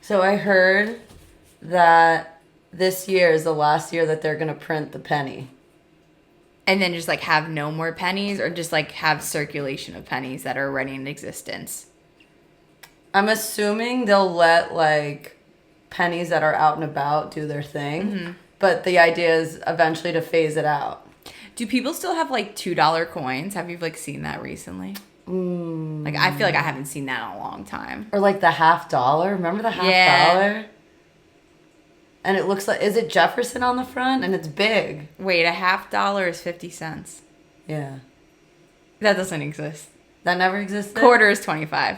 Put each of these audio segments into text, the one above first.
So I heard that this year is the last year that they're going to print the penny. And then just, like, have no more pennies, or just, like, have circulation of pennies that are already in existence? I'm assuming they'll let, like, pennies that are out and about do their thing. Mm-hmm. But the idea is eventually to phase it out. Do people still have, like, $2 coins? Have you, like, seen that recently? Like, I feel like I haven't seen that in a long time. Or, like, the $50. Remember the $50? And it looks like, is it Jefferson on the front? And it's big. Wait, a $50 is 50 cents. Yeah. That doesn't exist. That never existed? Quarter is 25.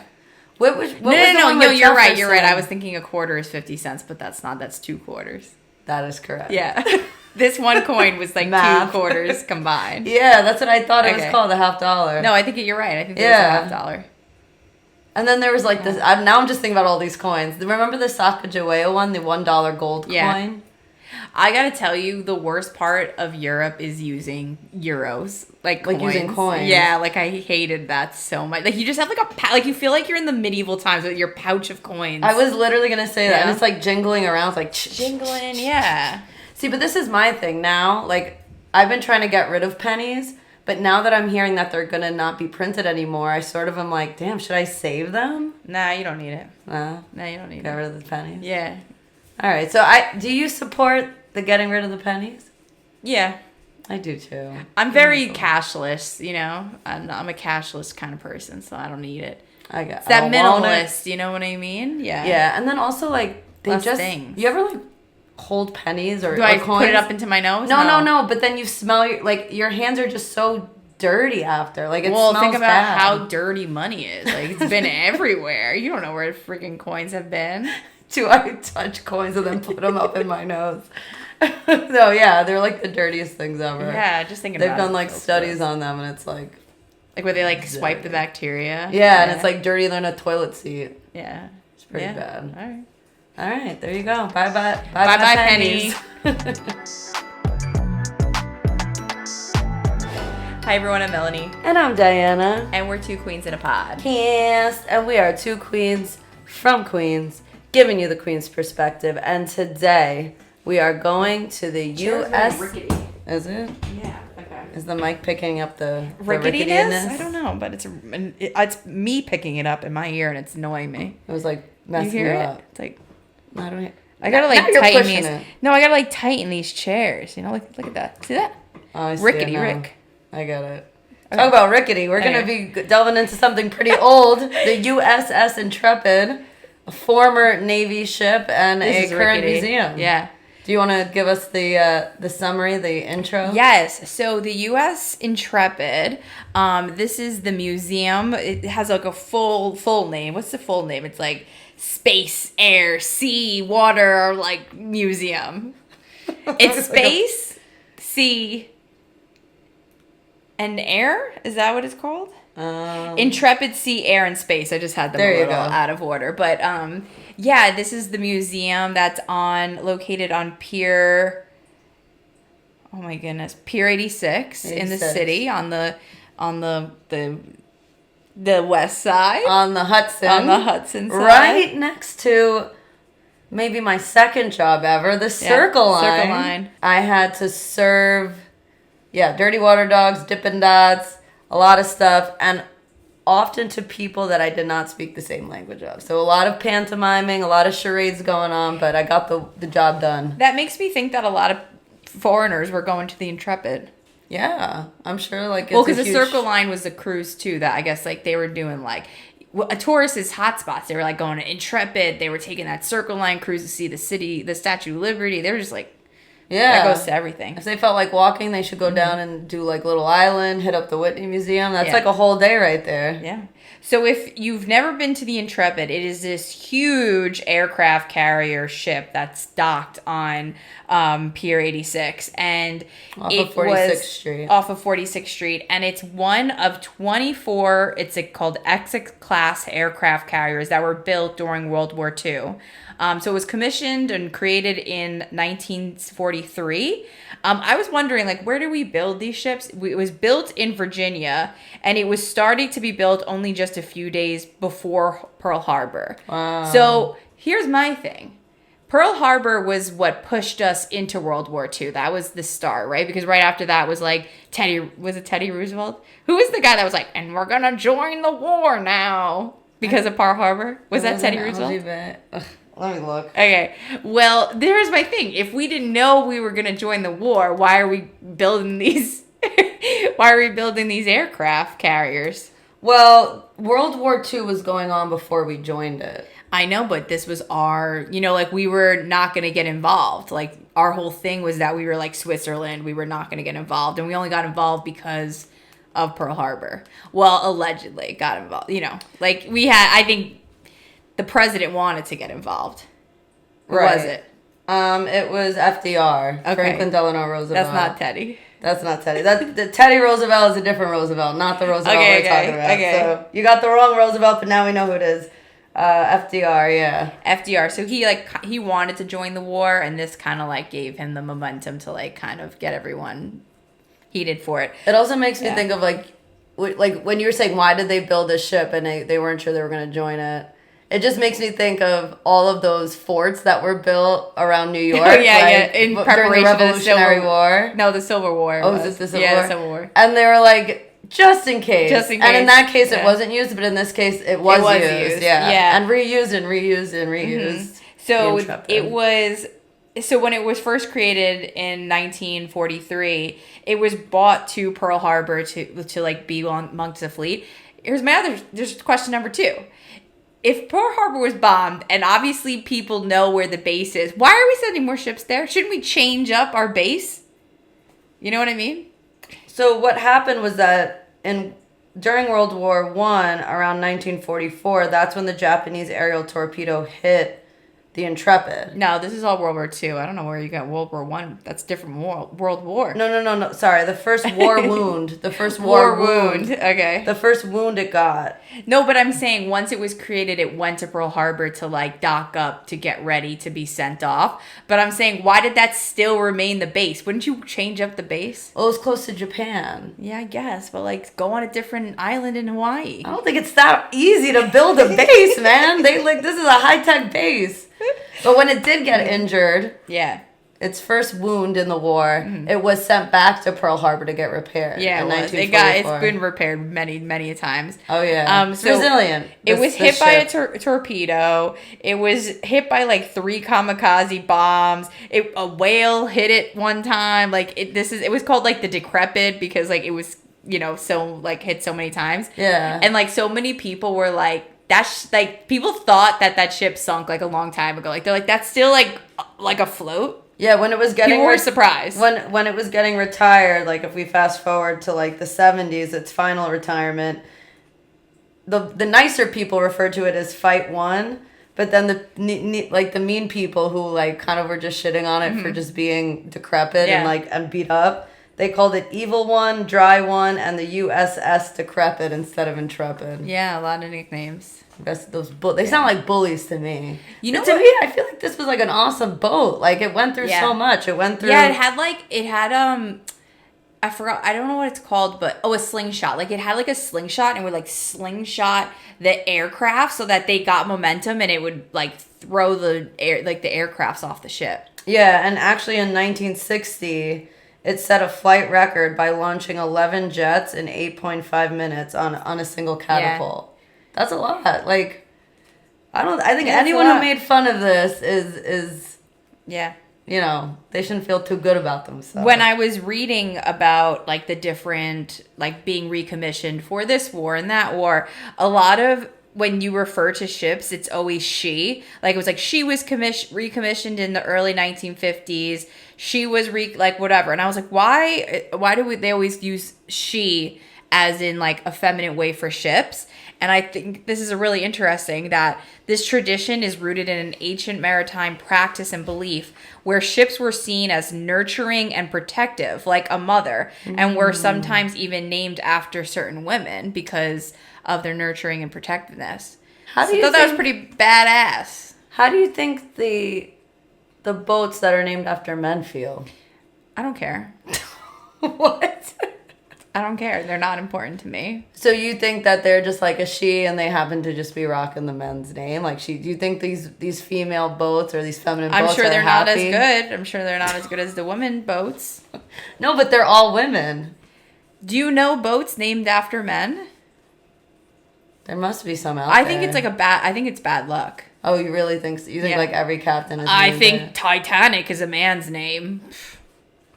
No, You're right. I was thinking a quarter is 50 cents, but that's not. That's 2 quarters. That is correct. Yeah. This one coin was like 2 quarters combined. Yeah, that's what I thought it was called, a $50. No, I think you're right. I think it was a $50. And then there was like this. Now I'm just thinking about all these coins. Remember the Sacagawea one, the $1 gold coin? I gotta tell you, the worst part of Europe is using euros, like coins. Using coins. Yeah, like I hated that so much. Like you just have like like you feel like you're in the medieval times with your pouch of coins. I was literally gonna say that, and it's like jingling around, it's like jingling. Yeah. See, but this is my thing now. Like I've been trying to get rid of pennies. But now that I'm hearing that they're going to not be printed anymore, I sort of am like, damn, should I save them? Nah, you don't need it. No, you don't need it. Get rid of the pennies? Yeah. All right. So do you support the getting rid of the pennies? Yeah. I do too. I'm very cashless, you know. I'm a cashless kind of person, so I don't need it. It's that minimalist, you know what I mean? Yeah. Yeah, and then also like Less things. You ever like hold pennies or do I coins? Put it up into my nose? No. But then you smell your hands are just so dirty after. Like it smells think about bad. how dirty money is. Like it's been everywhere. You don't know where freaking coins have been. Do I touch coins and then put them up in my nose? No, yeah, they're like the dirtiest things ever. Yeah, just think about it. They've done like studies on them, and it's like where they like swipe the bacteria. Yeah, and it's like dirtier than a toilet seat. Yeah, it's pretty bad. All right. All right, there you go. Bye pennies. Hi everyone, I'm Melanie. And I'm Diana. And we're 2 queens in a pod. Yes, and we are 2 queens from Queens, giving you the Queen's perspective. And today we are going to the U.S. Rickety. Is it? Yeah. Okay. Is the mic picking up the ricketyness? I don't know, but it's me picking it up in my ear and it's annoying me. It was like messing you hear me it? up. It's like I don't hear. I gotta like now tighten these. it. No, I gotta like tighten these chairs. You know, like look at that. See that? Oh, I see Rickety it now. Rick. I get it. Okay. Talk about rickety. We're gonna be delving into something pretty old. The USS Intrepid, a former Navy ship and a current museum. Yeah. Do you want to give us the summary, the intro? Yes. So the U.S. Intrepid, this is the museum. It has like a full name. What's the full name? It's like Space, Air, Sea, Water, like museum. It's space, sea, and air. Is that what it's called? Intrepid Sea, Air, and Space. I just had them a little out of order. But yeah, this is the museum that's located on Pier 86 in the city on the west side. On the Hudson. On the Hudson side. Right next to maybe my second job ever, the Circle Line. Circle Line. I had to serve dirty water dogs, Dippin' Dots, a lot of stuff, and often to people that I did not speak the same language of. So a lot of pantomiming, a lot of charades going on, but I got the job done. That makes me think that a lot of foreigners were going to the Intrepid. Yeah, I'm sure. Like, because the Circle Line was a cruise too that I guess like they were doing like a tourist's hotspots. They were like going to Intrepid. They were taking that Circle Line cruise to see the city, the Statue of Liberty. They were just like, that goes to everything. If they felt like walking, they should go down and do like Little Island, hit up the Whitney Museum. That's like a whole day right there. Yeah. So if you've never been to the Intrepid, it is this huge aircraft carrier ship that's docked on Pier 86. And off of 46th Street. Off of 46th Street. And it's one of 24, it's called Essex-class aircraft carriers that were built during World War II. So it was commissioned and created in 1943. I was wondering, like, where do we build these ships? It was built in Virginia, and it was starting to be built only just a few days before Pearl Harbor. Wow. So here's my thing. Pearl Harbor was what pushed us into World War II. That was the start, right? Because right after that was like Teddy Roosevelt? Who was the guy that was like, and we're going to join the war now because of Pearl Harbor? Was that Teddy Roosevelt? Let me look. Okay. Well, there's my thing. If we didn't know we were going to join the war, why are we building these aircraft carriers? Well, World War II was going on before we joined it. I know, but this was our, like we were not going to get involved. Like our whole thing was that we were like Switzerland. We were not going to get involved. And we only got involved because of Pearl Harbor. Well, allegedly got involved, like I think the president wanted to get involved. Or was it? It was FDR. Okay. Franklin Delano Roosevelt. That's not Teddy. That's not Teddy. The Teddy Roosevelt is a different Roosevelt, not the Roosevelt we're talking about. Okay. So you got the wrong Roosevelt, but now we know who it is. FDR, yeah. FDR. So he wanted to join the war, and this kind of like gave him the momentum to like kind of get everyone heated for it. It also makes me think of like when you were saying why did they build this ship and they weren't sure they were going to join it. It just makes me think of all of those forts that were built around New York. In preparation during the Revolutionary War. No, the Civil War. Oh, was it the Civil War? Yeah, the Civil War. And they were like, just in case. Just in case. And in that case, it wasn't used, but in this case, it was used. Yeah. And reused and reused and reused. Mm-hmm. So it was... So when it was first created in 1943, it was bought to Pearl Harbor to like be amongst the fleet. Here's there's question number 2. If Pearl Harbor was bombed, and obviously people know where the base is, why are we sending more ships there? Shouldn't we change up our base? You know what I mean? So what happened was that during World War I, around 1944, that's when the Japanese aerial torpedo hit the Intrepid. No, this is all World War II. I don't know where you got World War I. That's different World War. No. Sorry, the first war wound. The first war wound. Okay. The first wound it got. No, but I'm saying once it was created, it went to Pearl Harbor to like dock up to get ready to be sent off. But I'm saying, why did that still remain the base? Wouldn't you change up the base? Well, it was close to Japan. Yeah, I guess. But like go on a different island in Hawaii. I don't think it's that easy to build a base, man. This is a high-tech base. But when it did get injured, its first wound in the war, it was sent back to Pearl Harbor to get repaired. Yeah, it's been repaired many times. Oh yeah, it's resilient. It was hit by a torpedo. It was hit by like 3 kamikaze bombs. A whale hit it one time. Like it was called like the Decrepid because like it was so like hit so many times. Yeah, and like so many people were like. That's like people thought that ship sunk like a long time ago. Like they're like that's still like afloat. Yeah, when it was getting people were surprised when it was getting retired. Like if we fast forward to like the 70s, its final retirement. The nicer people referred to it as Fight 1, but then the mean people who like kind of were just shitting on it for just being decrepit and beat up. They called it Evil 1, Dry 1, and the USS Decrepid instead of Intrepid. Yeah, a lot of nicknames. They sound like bullies to me. To me, I feel like this was like an awesome boat. Like it went through so much. It went through. Yeah, it had I forgot. I don't know what it's called, but a slingshot. Like it had like a slingshot and would like slingshot the aircraft so that they got momentum and it would like throw the aircrafts off the ship. Yeah, and actually in 1960. It set a flight record by launching 11 jets in 8.5 minutes on a single catapult. Yeah. That's a lot. Like, I think anyone who made fun of this is they shouldn't feel too good about themselves. When I was reading about like the different like being recommissioned for this war and that war, a lot of when you refer to ships, it's always she. Like it was like she was recommissioned in the early 1950s. She was whatever. And I was like, why do they always use she as in like a feminine way for ships? And I think this is a really interesting that this tradition is rooted in an ancient maritime practice and belief where ships were seen as nurturing and protective, like a mother, and were sometimes even named after certain women because of their nurturing and protectiveness. I thought that was pretty badass. How do you think the boats that are named after men feel? I don't care. What? I don't care. They're not important to me. So you think that they're just like a she and they happen to just be rocking the men's name? Like do you think these female boats or these feminine boats I'm sure they're happy? not as good. I'm sure they're not as good as the women boats. No, but they're all women. Do you know boats named after men? There must be some out I there. think it's like I think it's bad luck. Oh, you really think so? You think like every captain is I named think it? Titanic is a man's name.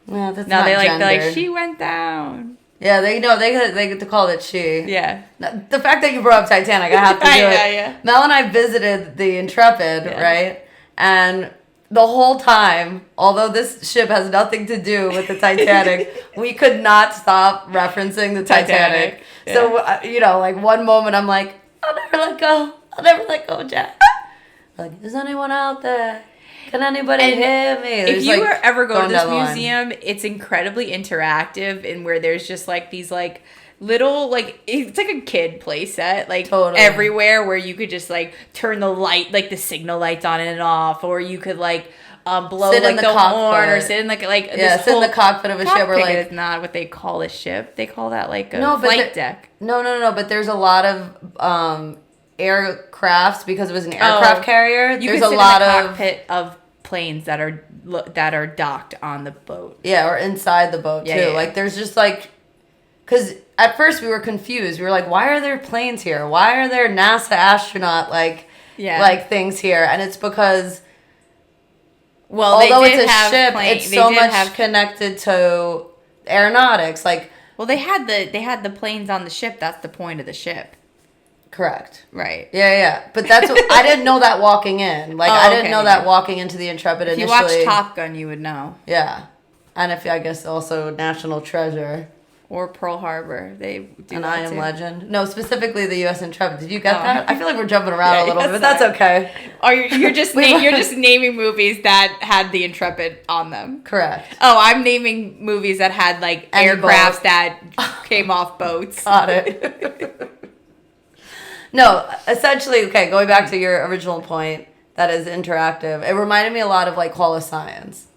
Yeah, that's No, not they're gendered. like she went down. Yeah, they get to call it she. Yeah. The fact that you brought up Titanic, I have to do it. Yeah. Mel and I visited the Intrepid, right? And the whole time, although this ship has nothing to do with the Titanic, we could not stop referencing the Titanic. Yeah. So, like one moment I'm like, I'll never let go. I'll never let go, Jack. Like, is anyone out there? Can anybody hear me? If you ever go to this museum, museum, it's incredibly interactive and where there's just like these like little like it's like a kid play set like everywhere where you could just like turn the light like the signal lights on and off, or you could like blow sit like in the horn or sit in like sit in the cockpit of a ship. Or like is not what they call a ship. They call that like a flight deck. No. But there's a lot of aircrafts because it was an aircraft carrier. There's a lot of cockpit of planes that are docked on the boat. Yeah, or inside the boat too. Yeah. Like there's just like, because at first we were confused. We were like, why are there planes here? Why are there NASA astronaut like things here? And it's because although it's a ship, it's so much connected to aeronautics. Like, well, they had the planes on the ship. That's the point of the ship. Correct. Right. Yeah. But that's what, I didn't know that walking in. Like, I didn't know that walking into the Intrepid initially. If you watch Top Gun, you would know. Yeah. And I guess also National Treasure. Or Pearl Harbor. They do and that I Am too. Legend. No, specifically the U.S. Intrepid. Did you get that? I feel like we're jumping around a little bit, but that's okay. Or you're just naming movies that had the Intrepid on them. Correct. Oh, I'm naming movies that had like aircrafts that came off boats. Got it. No, essentially, okay, going back to your original point, that is interactive. It reminded me a lot of like Hall of Science.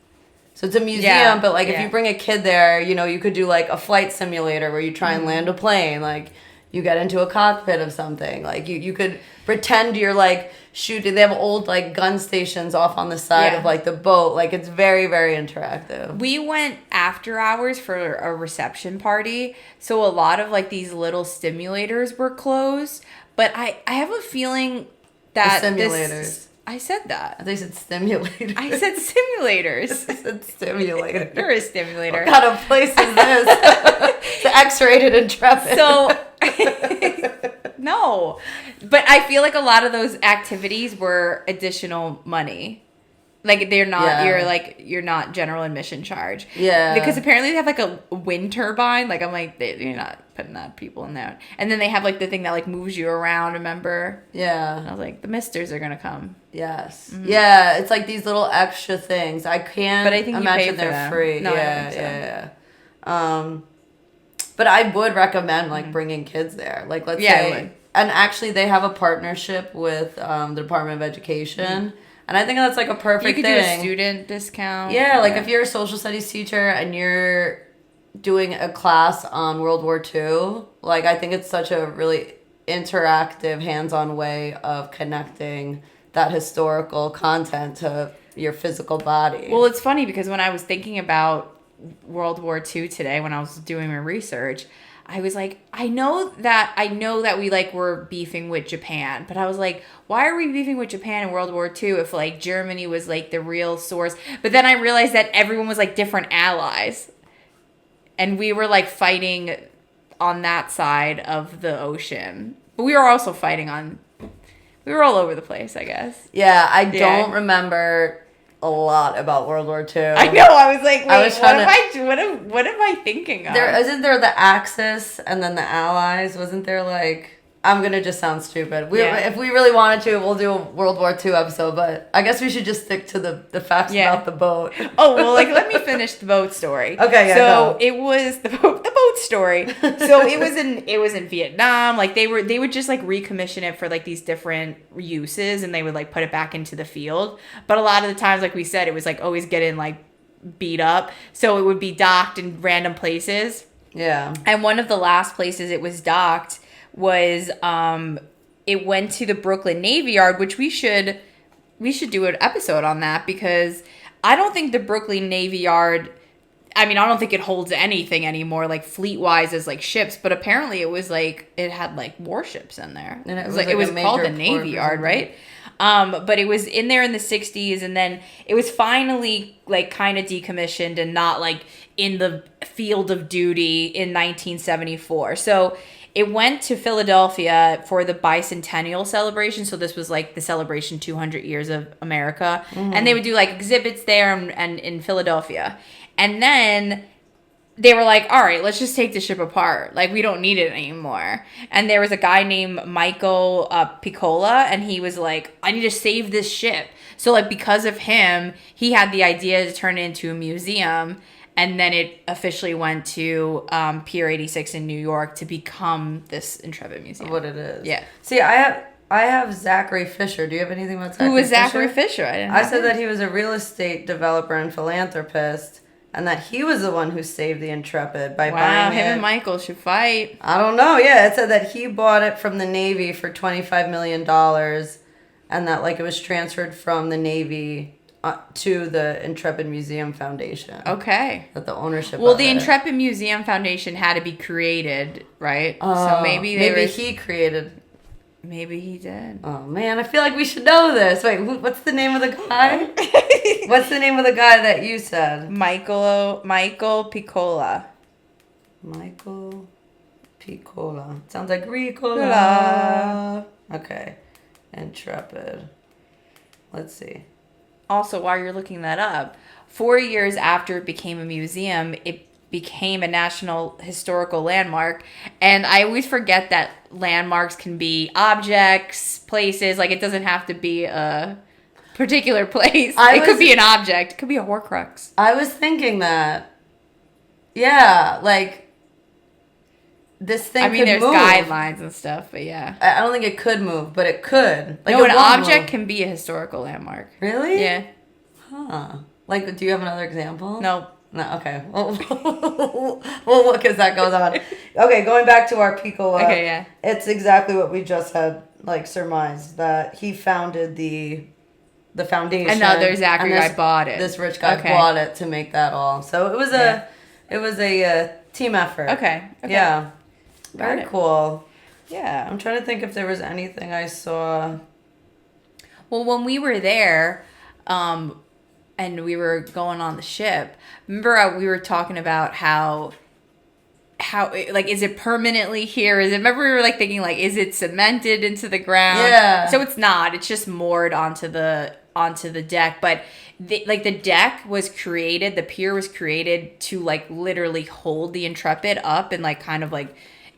So it's a museum, but like if you bring a kid there, you could do like a flight simulator where you try and land a plane. Like you get into a cockpit of something. Like you could pretend you're like shooting. They have old like gun stations off on the side of like the boat. Like it's very, very interactive. We went after hours for a reception party. So a lot of like these little simulators were closed. But I have a feeling that the simulators. I said that. I think you said stimulators. I said simulators. I said stimulator. You're a stimulator. What kind of place is this? It's an X-rated Intrepid. So, no. But I feel like a lot of those activities were additional money. Like they're not, you're not general admission charge. Yeah. Because apparently they have like a wind turbine. Like I'm like, you're not putting that people in there. And then they have like the thing that like moves you around, remember? Yeah. And I was like, the misters are going to come. Yes. Mm-hmm. Yeah. It's like these little extra things. I can't but I think imagine they're free. No, yeah. But I would recommend like bringing kids there. Like let's say, and actually they have a partnership with the Department of Education. Mm-hmm. And I think that's like a perfect thing. You could do a student discount. Yeah, like if you're a social studies teacher and you're doing a class on World War II, like I think it's such a really interactive, hands-on way of connecting that historical content to your physical body. Well, it's funny because when I was thinking about World War II today, when I was doing my research, I was like, I know that we like were beefing with Japan, but I was like, why are we beefing with Japan in World War II if like Germany was like the real source? But then I realized that everyone was like different allies, and we were like fighting on that side of the ocean, but we were also fighting on. We were all over the place, I guess. Yeah, I don't remember a lot about World War II. I know. I was like, wait, what am I thinking of? Isn't there the Axis and then the Allies? Wasn't there like... I'm going to just sound stupid. If we really wanted to, we'll do a World War II episode, but I guess we should just stick to the facts about the boat. Oh, well, like, let me finish the boat story. Okay, yeah, so it was the boat story. So it was in Vietnam. Like they would just like recommission it for like these different uses, and they would like put it back into the field. But a lot of the times, like we said, it was like always getting like beat up. So it would be docked in random places. Yeah. And one of the last places it was docked was it went to the Brooklyn Navy Yard, which we should do an episode on that, because I don't think the Brooklyn Navy Yard, I mean, I don't think it holds anything anymore, like fleet-wise as like ships, but apparently it was like, it had like warships in there. And it was called the Navy Yard, right? But it was in there in the 60s, and then it was finally like kind of decommissioned and not like in the field of duty in 1974. So it went to Philadelphia for the bicentennial celebration. So this was like the celebration 200 years of America. Mm-hmm. And they would do like exhibits there and in Philadelphia. And then they were like, all right, let's just take the ship apart. Like, we don't need it anymore. And there was a guy named Michael Piccola, and he was like, I need to save this ship. So, like, because of him, he had the idea to turn it into a museum. And then it officially went to Pier 86 in New York to become this Intrepid Museum. What it is. Yeah. See, I have Zachary Fisher. Do you have anything about Zachary Fisher? Who was Zachary Fisher? I said that he was a real estate developer and philanthropist, and that he was the one who saved the Intrepid by buying it. Him and Michael should fight. I don't know. Yeah, it said that he bought it from the Navy for $25 million, and that like it was transferred from the Navy to the Intrepid Museum Foundation. Okay. That the ownership. Well, of the it. Intrepid Museum Foundation had to be created, right? So maybe he created. Maybe he did. Oh man, I feel like we should know this. Wait, what's the name of the guy? What's the name of the guy that you said? Michael Piccola. Michael Piccola. Sounds like Ricola. Okay. Intrepid. Let's see. Also, while you're looking that up, 4 years after it became a museum, it became a national historical landmark. And I always forget that landmarks can be objects, places. Like, it doesn't have to be a particular place. It could be an object. It could be a Horcrux. I was thinking that. Yeah, like, this thing could move. There's guidelines and stuff, but yeah. I don't think it could move, but it could. Like, no, an object can be a historical landmark. Really? Yeah. Huh. Like, do you have another example? No. No, okay. We'll look as that goes on. Okay, going back to our Piccola. Okay, yeah. It's exactly what we just had, like, surmised, that he founded the foundation. Another Zachary guy bought it. This rich guy bought it to make that all. So it was a team effort. Okay. Yeah. Very cool. Yeah. I'm trying to think if there was anything I saw. Well, when we were there, and we were going on the ship, remember we were talking about how like, is it permanently here? Remember we were like thinking like, is it cemented into the ground? Yeah. So it's not. It's just moored onto the deck. But the deck was created, the pier was created to like literally hold the Intrepid up and like kind of like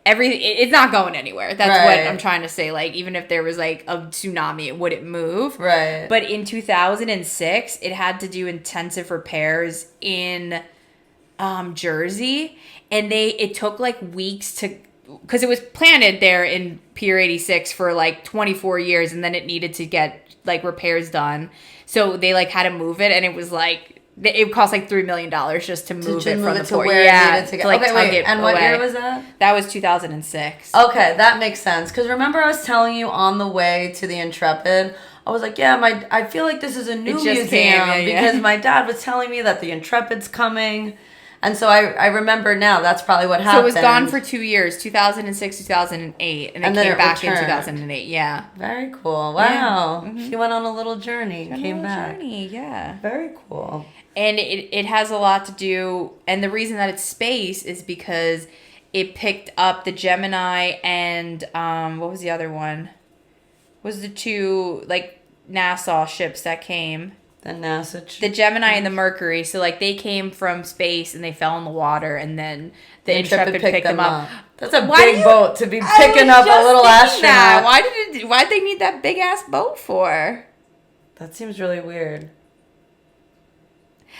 it's not going anywhere. That's what I'm trying to say. Like, even if there was like a tsunami, it wouldn't move. Right. But in 2006, it had to do intensive repairs in Jersey, and it took like weeks because it was planted there in Pier 86 for like 24 years, and then it needed to get like repairs done. So they like had to move it, and it was like, it cost like $3 million just to move it from the port. Where it needed to go. Like, tug it and away. What year was that? That was 2006. Okay, that makes sense. Because remember I was telling you on the way to the Intrepid, I was like, yeah, I feel like this is a new museum because my dad was telling me that the Intrepid's coming. And so I remember now that's probably what happened. So it was gone for 2 years, 2006, 2008, and then came back in 2008. Yeah. Very cool. Wow. Yeah. Mm-hmm. She went on a little journey, came back. Yeah. Very cool. And it has a lot to do, and the reason that it's space is because it picked up the Gemini and what was the other one? Was the two like NASA ships that came? The NASA. The Gemini and the Mercury. So like they came from space and they fell in the water, and then the Intrepid picked them up. That's a big boat to be picking up a little astronaut. Why'd they need that big ass boat for? That seems really weird.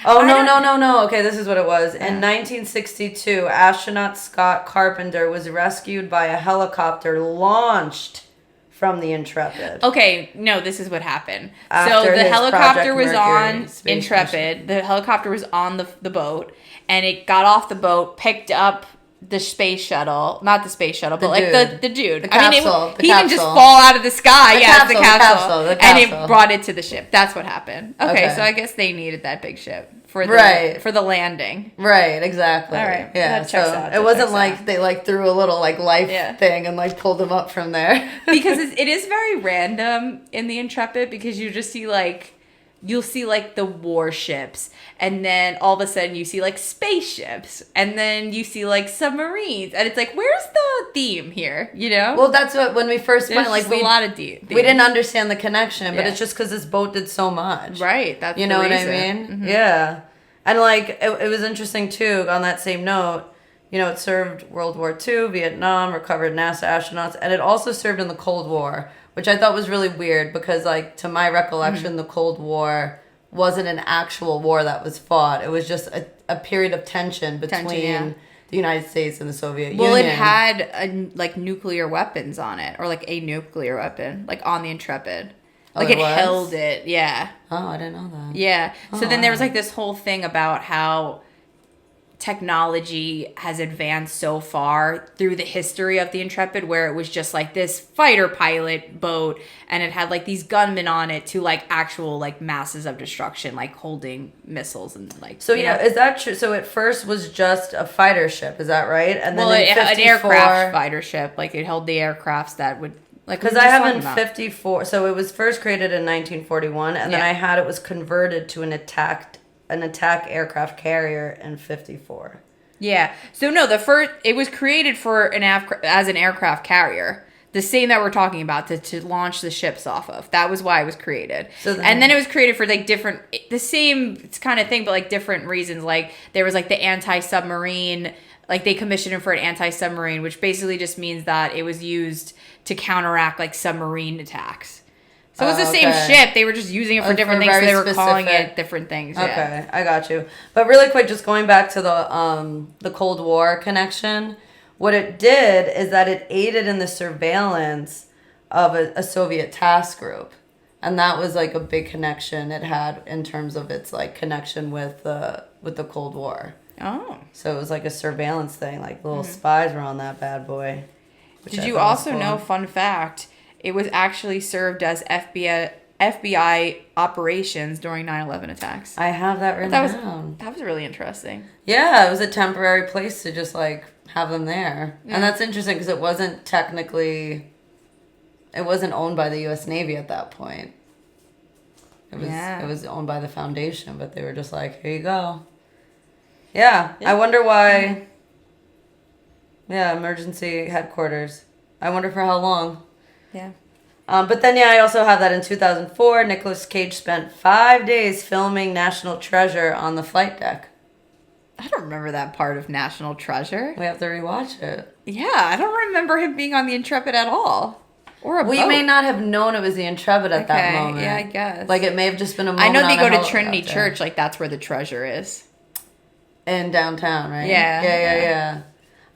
Oh, no. Okay, this is what it was. In 1962, astronaut Scott Carpenter was rescued by a helicopter launched from the Intrepid. Okay, no, this is what happened. So the helicopter was on Intrepid. The helicopter was on the boat, and it got off the boat, picked up the space shuttle, not the space shuttle, but the dude. The capsule. He didn't just fall out of the sky. The capsule. And it brought it to the ship. That's what happened. Okay, so I guess they needed that big ship for the landing. Right, exactly. All right. Yeah, that checks out. It wasn't like they like threw a little like life thing and like pulled him up from there. Because it is very random in the Intrepid, because you just see like, you'll see like the warships, and then all of a sudden you see like spaceships, and then you see like submarines, and it's like, where's the theme here, you know? Well, that's what, when we first went, like, a lot of theme. We didn't understand the connection, but it's just because this boat did so much. Right, that's you know what I mean? Mm-hmm. Yeah. And like, it was interesting too, on that same note, you know, it served World War II, Vietnam, recovered NASA astronauts, and it also served in the Cold War, which I thought was really weird because, like, to my recollection, the Cold War wasn't an actual war that was fought. It was just a period of tension between the United States and the Soviet Union. Well, it had, like, nuclear weapons on it, or, like, a nuclear weapon, like, on the Intrepid. Like, it held it, yeah. Oh, I didn't know that. Yeah. So then there was, like, this whole thing about how technology has advanced so far through the history of the Intrepid, where it was just like this fighter pilot boat, and it had like these gunmen on it to like actual like masses of destruction, like holding missiles and like. So yeah, is that true? So it first was just a fighter ship, is that right? And then it had an aircraft fighter ship, like it held the aircrafts that would. Like, because I have in 54, so it was first created in 1941, and then I had it was converted to an attack aircraft carrier in 54. Yeah. So no, it was created for as an aircraft carrier. The same that we're talking about to launch the ships off of. That was why it was created. And then it was created for like the same kind of thing, but like different reasons. Like there was like the anti-submarine, like they commissioned it for an anti-submarine, which basically just means that it was used to counteract like submarine attacks. So it was the same ship. They were just using it for different things. So they were calling it different things. Yeah. Okay, I got you. But really quick, just going back to the Cold War connection, what it did is that it aided in the surveillance of a Soviet task group, and that was like a big connection it had in terms of its like connection with the Cold War. Oh. So it was like a surveillance thing. Like little spies were on that bad boy. Did you also know? Fun fact. It was actually served as FBI operations during 9/11 attacks. I have that written down. That was really interesting. Yeah, it was a temporary place to just like have them there. Yeah. And that's interesting because it wasn't owned by the U.S. Navy at that point. It was owned by the foundation, but they were just like, here you go. Yeah. I wonder why. Yeah, emergency headquarters. I wonder for how long. Yeah. But then, I also have that in 2004, Nicolas Cage spent 5 days filming National Treasure on the flight deck. I don't remember that part of National Treasure. We have to rewatch it. Yeah, I don't remember him being on the Intrepid at all. Or a boat. You may not have known it was the Intrepid at that moment. Yeah, I guess. Like, it may have just been a moment. I know they go to Trinity Church, like, that's where the treasure is. In downtown, right? Yeah. Yeah.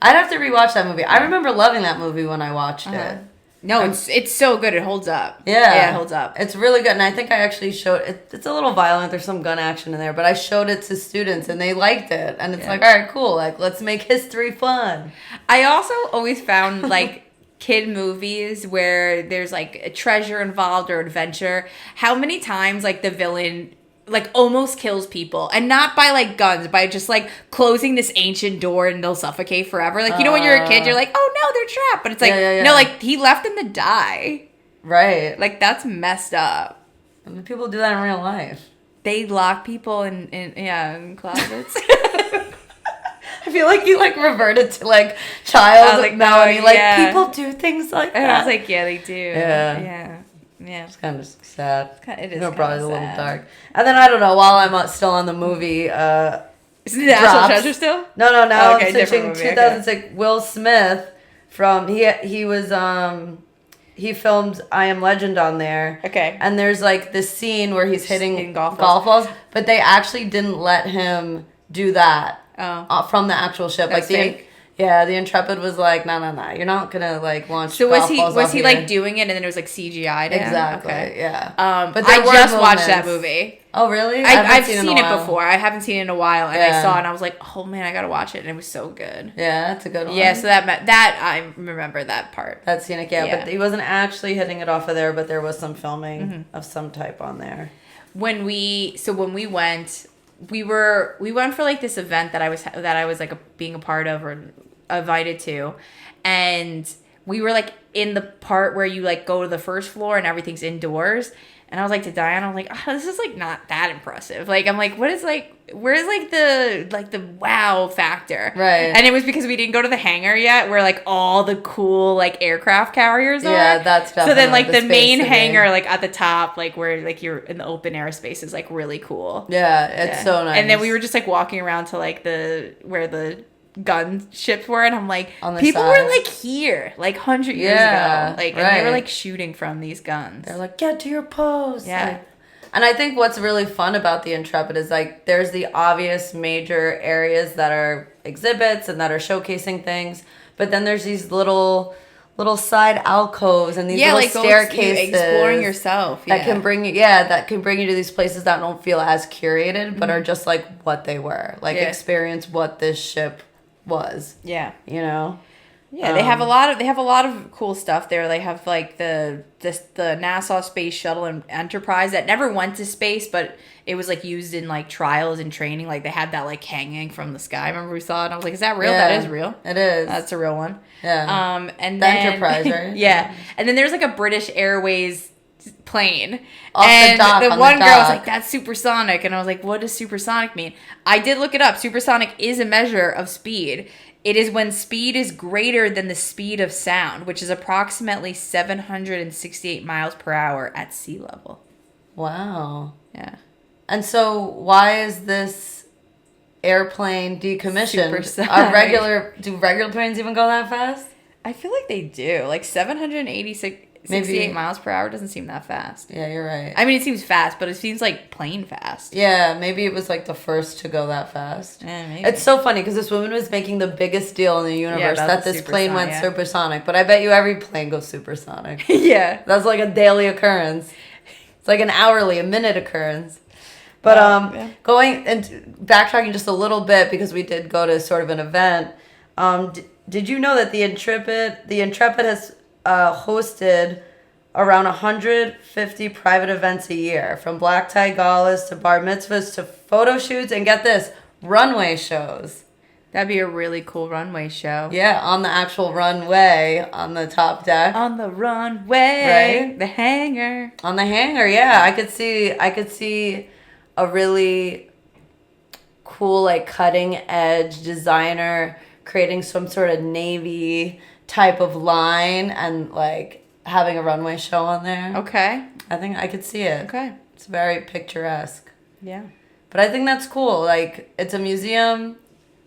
I'd have to rewatch that movie. I remember loving that movie when I watched it. No, it's so good. It holds up. Yeah. It holds up. It's really good. And I think I actually showed it. It's a little violent. There's some gun action in there. But I showed it to students and they liked it. And it's like, all right, cool. Like, let's make history fun. I also always found, like, kid movies where there's, like, a treasure involved or adventure. How many times, like, the villain like almost kills people, and not by like guns, by just like closing this ancient door and they'll suffocate forever. Like, you know, when you're a kid, you're like, oh no, they're trapped, but it's like, no, like he left them to die. Right. Like, that's messed up. I mean, people do that in real life. They lock people in closets. I feel like you like reverted to like child like Melanie. Like, people do things like that. And I was like, yeah, they do. Yeah. It's kind of sad. It is probably a little dark. And then, I don't know, while I'm still on the movie, is it the National Treasure still? No, now okay, I'm switching. Movie, 2006, okay. Will Smith from, he was, he filmed I Am Legend on there. Okay. And there's like this scene where he's hitting golf balls, but they actually didn't let him do that from the actual ship. That's like fake? Yeah, the Intrepid was like, no, you're not gonna like launch. So golf balls was off he here. like doing it and then it was like CGI'd him? Exactly. Okay. Yeah. But I just watched that moments. movie. Oh really? I've seen in a it while. before. I haven't seen it in a while, and I Yeah. saw it and I was like, oh man, I gotta watch it, and it was so good. Yeah, that's a good one. Yeah, so that I remember that part. That scenic, yeah, Yeah. but he wasn't actually hitting it off of there, but there was some filming of some type on there. When we went, we went for like this event that I was like being a part of or invited to, and we were like in the part where you like go to the first floor and everything's indoors. And I was like to Diana, I'm like, oh, this is like not that impressive. Like I'm like, where's like the wow factor? Right. And it was because we didn't go to the hangar yet, where like all the cool like aircraft carriers are. Yeah, that's definitely so then like the main space to be. hangar like at the top, like where like you're in the open air space is like really cool. Yeah, it's so nice. And then we were just like walking around to like where the gun ships were, and I'm like, On the people side. were like here like 100 years Yeah, ago, like right. and they were like shooting from these guns. They're like, get to your post. Yeah. Like, and I think what's really fun about the Intrepid is like there's the obvious major areas that are exhibits and that are showcasing things, but then there's these little side alcoves and these little like staircases exploring yourself. that can bring you to these places that don't feel as curated but are just like what they were, like experience what this ship was. Yeah. You know? Yeah, they have a lot of cool stuff there. They have like the NASA Space Shuttle and Enterprise that never went to space, but it was like used in like trials and training. Like they had that like hanging from the sky. Remember we saw it? And I was like, is that real? Yeah, that is real. It is. That's a real one. Yeah. And the then Enterprise, right? Yeah, and then there's like a British Airways plane. Off and the dock, the on one the girl was dock. like, that's supersonic, and I was like, what does supersonic mean? I did look it up. Supersonic is a measure of speed. It is when speed is greater than the speed of sound, which is approximately 768 miles per hour at sea level. Wow. Yeah. And so why is this airplane decommissioned? Supersonic. Do regular planes even go that fast? I feel like they do. Like 68 miles per hour doesn't seem that fast. Yeah, you're right. I mean, it seems fast, but it seems like plane fast. Yeah, maybe it was like the first to go that fast. Yeah, maybe. It's so funny because this woman was making the biggest deal in the universe about that the this plane went supersonic, supersonic. But I bet you every plane goes supersonic. Yeah. That's like a daily occurrence. It's like a minute occurrence. But going and backtracking just a little bit because we did go to sort of an event. Did you know that the Intrepid has hosted around 150 private events a year, from black tie galas to bar mitzvahs to photo shoots, and get this, runway shows. That'd be a really cool runway show. Yeah, on the actual runway on the top deck. On the runway, Right? the hangar. On the hangar, yeah. I could see a really cool, like, cutting edge designer creating some sort of Navy type of line and like having a runway show on there. Okay. I think I could see it. Okay. It's very picturesque. Yeah. But I think that's cool. Like, it's a museum,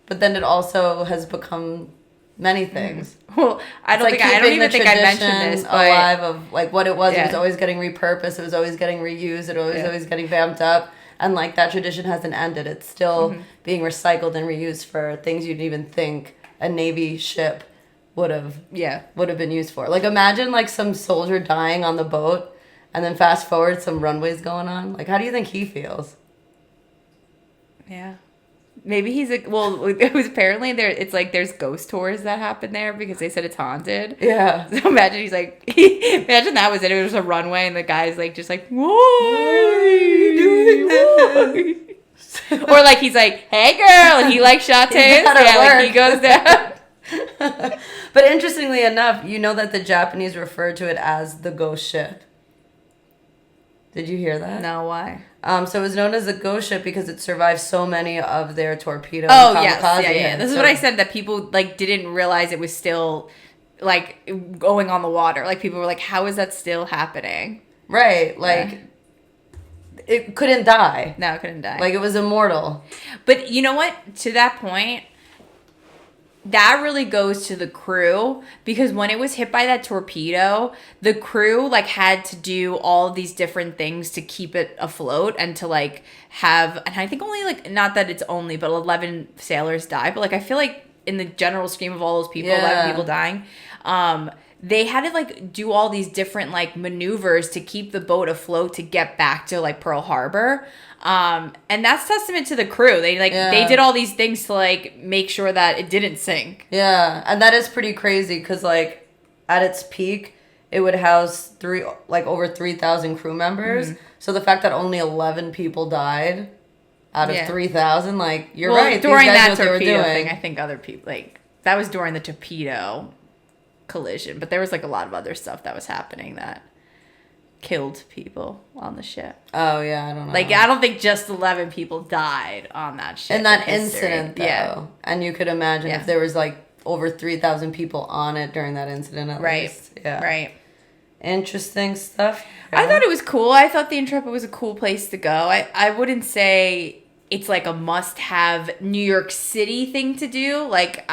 but then it also has become many things. Well, I don't even think I mentioned this, but alive of like what it was. Yeah. It was always getting repurposed. It was always getting reused. It was always getting vamped up. And like that tradition hasn't ended. It's still being recycled and reused for things you'd even think a Navy ship would have been used for. Like, imagine like some soldier dying on the boat, and then fast forward some runways going on. Like, how do you think he feels? Yeah. Maybe he's like, well, it was apparently there. It's like there's ghost tours that happen there because they said it's haunted. Yeah. So imagine he's like, imagine that was it. It was a runway and the guy's like, just like, why are you doing this? Or like he's like, hey girl, and he like shates. Like he goes down. But interestingly enough, you know that the Japanese refer to it as the ghost ship. Did you hear that? No, why? So it was known as the ghost ship because it survived so many of their torpedo. Oh, and yes. kamikaze Yeah. hits. This is what I said, that people like didn't realize it was still like going on the water. Like people were like, how is that still happening? Right. Like it couldn't die. No, it couldn't die. Like it was immortal. But you know what? To that point, that really goes to the crew, because when it was hit by that torpedo, the crew like had to do all of these different things to keep it afloat and to like have, and I think only like, not that it's only, but 11 sailors died, but like I feel like in the general scheme of all those people, 11 people dying, they had to like do all these different like maneuvers to keep the boat afloat to get back to like Pearl Harbor. And that's testament to the crew. They they did all these things to like make sure that it didn't sink. Yeah, and that is pretty crazy because like at its peak, it would house over 3,000 crew members. Mm-hmm. So the fact that only 11 people died out of 3,000, like you're right. During these guys that knew what they were torpedo doing. thing, I think other people like that was during the torpedo collision, but there was like a lot of other stuff that was happening that killed people on the ship. Oh yeah, I don't know. Like I don't think just 11 people died on that ship in that incident though. Yeah. And you could imagine if there was like over 3,000 people on it during that incident at least. Yeah. Right. Interesting stuff. I thought it was cool. I thought the Intrepid was a cool place to go. I wouldn't say it's like a must-have New York City thing to do. Like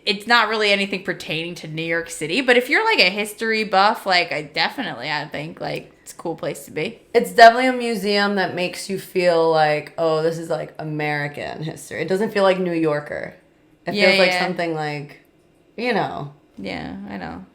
it's not really anything pertaining to New York City, but if you're like a history buff, like I think like it's a cool place to be. It's definitely a museum that makes you feel like, oh, this is like American history. It doesn't feel like New Yorker. It feels like something like, you know. Yeah, I know.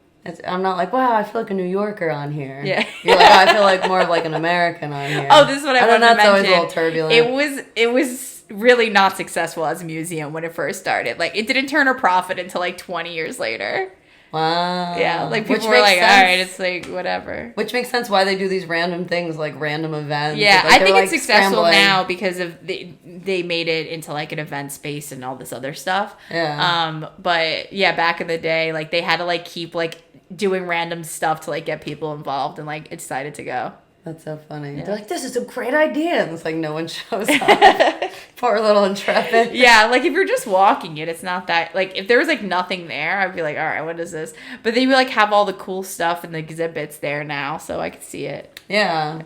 I'm not like, wow, I feel like a New Yorker on here. Yeah. You're like, oh, I feel like more of like an American on here. Oh, this is what I wanted to mention. That's always a little turbulent. It was really not successful as a museum when it first started. Like, it didn't turn a profit until like 20 years later. Wow. Yeah, like people were like, all right, it's like whatever. Which makes sense why they do these random things like random events. Yeah, like, I think like it's successful scrambling. now because of they made it into like an event space and all this other stuff. Yeah. But yeah, back in the day, like they had to like keep like doing random stuff to like get people involved, and like it decided to go. That's so funny. Yeah. They're like, this is a great idea. And it's like no one shows up. Poor little Intrepid. Yeah, like if you're just walking it, it's not that, like if there was like nothing there, I'd be like, all right, what is this? But then you like have all the cool stuff and the exhibits there now, so I could see it. Yeah.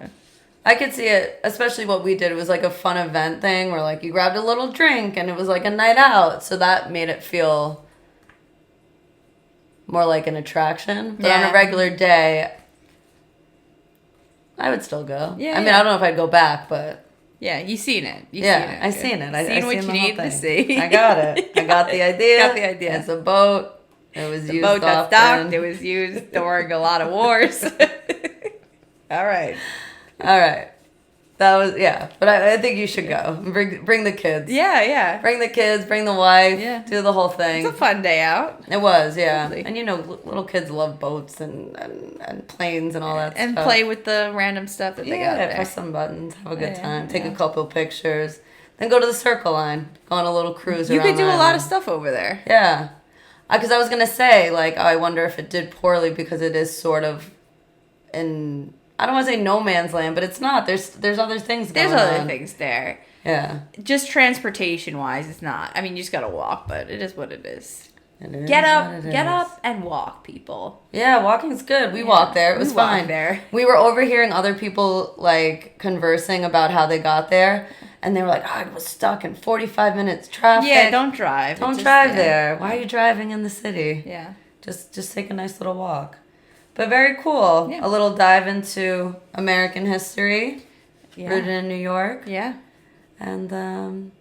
I could see it, especially what we did. It was like a fun event thing where like you grabbed a little drink and it was like a night out. So that made it feel more like an attraction. But on a regular day, I would still go. Yeah, I mean, I don't know if I'd go back, but... Yeah, you've seen it. I've seen it. Seen what you need to see. I got it. I got the idea. Got the idea. It's a boat. It was used a boat that's often. docked. It was used during a lot of wars. All right. That was, but I think you should go. Bring the kids. Yeah. Bring the kids, bring the wife, do the whole thing. It's a fun day out. It was, yeah. Lovely. And you know, little kids love boats and planes and all that stuff. And play with the random stuff that they got there. Press some buttons, have a good time, take a couple pictures, then go to the Circle Line, go on a little cruise You around could do the a lot of island. stuff over there. Yeah. Because I was going to say, like, I wonder if it did poorly because it is sort of in... I don't want to say no man's land, but it's not. There's other things going on. There's other things there. Yeah. Just transportation-wise, it's not. I mean, you just got to walk, but it is what it is. Get up and walk, people. Yeah, walking's good. We walked there. It was fine. There. We were overhearing other people, like, conversing about how they got there. And they were like, I was stuck in 45 minutes traffic. Yeah, don't drive. Don't drive there. Why are you driving in the city? Yeah. Just take a nice little walk. But very cool. Yeah. A little dive into American history. Yeah. Rooted in New York. Yeah. And,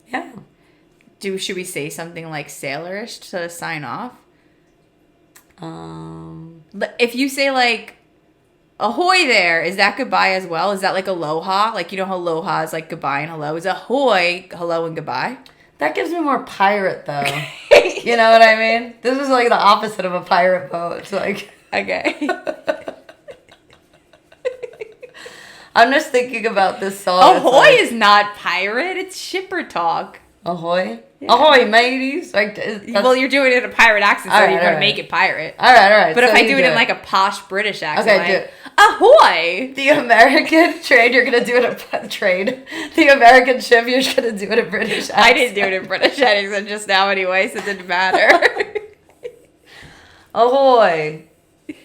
yeah. Should we say something like sailorish to sign off? If you say like, ahoy there, is that goodbye as well? Is that like aloha? Like, you know how aloha is like goodbye and hello? Is ahoy hello and goodbye? That gives me more pirate, though. You know what I mean? This is like the opposite of a pirate boat. It's like... Okay. I'm just thinking about this song. Ahoy is not pirate. It's shipper talk. Ahoy? Yeah. Ahoy, mateys. Like, well, you're doing it in a pirate accent, so right, you're going right. to make it pirate. All right. But so if I do it in it. like a posh British accent, Okay, like, do it. Ahoy! The American trade, you're going to do it in trade. The American ship, you're going to do it in British accent. I didn't do it in British accent just now anyway, so it didn't matter. Ahoy.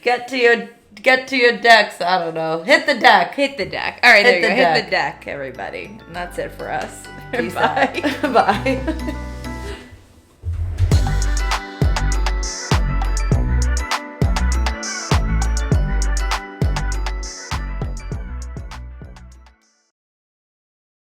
Get to your decks. I don't know. Hit the deck. Hit the deck. All right, there you go. Hit the Hit the deck, everybody. And that's it for us. Peace Bye. out. Bye.